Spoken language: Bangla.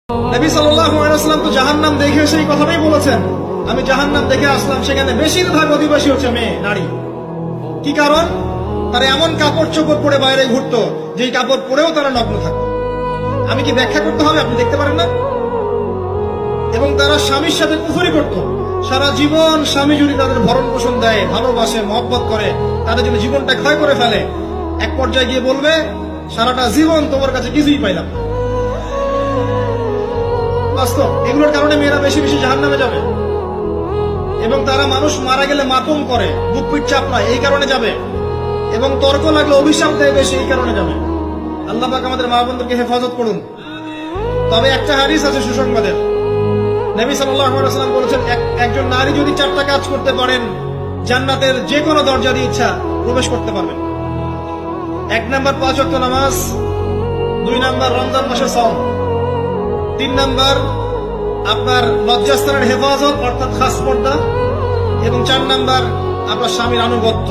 নবী সাল্লাল্লাহু আলাইহি ওয়াসাল্লাম তো জাহান্নাম দেখে সেই কথাটাই বলেছেন, আমি জাহান্নাম দেখে আসলাম, সেখানে বেশিরভাগ অধিবাসী হচ্ছে মেয়ে, নারী। কি কারণ? তারা এমন কাপড় চোপড় পরে বাইরে ঘুরতো, যেই কাপড় পরেও তারা নগ্ন থাকতো। আমি কি ব্যাখ্যা করতে হবে? আপনি দেখতে পারেন না? এবং তারা স্বামীর সাথে কুফরি করতো। সারা জীবন স্বামী যদি তাদের ভরণ পোষণ দেয়, ভালোবাসে, মহব্বত করে, তাদের জন্য জীবনটা ক্ষয় করে ফেলে, এক পর্যায়ে গিয়ে বলবে সারাটা জীবন তোমার কাছে কিছুই পাইলাম না। বাস্তব। এগুলোর কারণে মেয়েরা বেশি বেশি জাহান্নামে যাবে। এবং তারা মানুষ মারা গেলে মাতম করে, বুক পিঠ চাপড়ায়, এই কারণে যাবে। এবং তর্ক লাগলে অভিশাপ দেয় বেশি, এই কারণে যাবে। আল্লাহ পাক আমাদের মা বোনদেরকে হেফাজত করুন। তবে একটা হাদিস আছে সুসংবাদের। নবী সাল্লাল্লাহু আলাইহি ওয়াসাল্লাম বলেছেন, একজন নারী যদি 4টা কাজ করতে পারেন, জান্নাতের যে কোনো দরজা দিয়ে ইচ্ছা প্রবেশ করতে পারবেন। 1 নাম্বার 5 ওয়াক্ত নামাজ, 2 নাম্বার রমজান মাসের সাওম, 3 নাম্বার আপনার লজ্জাস্থানের হেফাজত অর্থাৎ খাস পর্দা, এবং 4 নাম্বার আপনার স্বামীর আনুগত্য।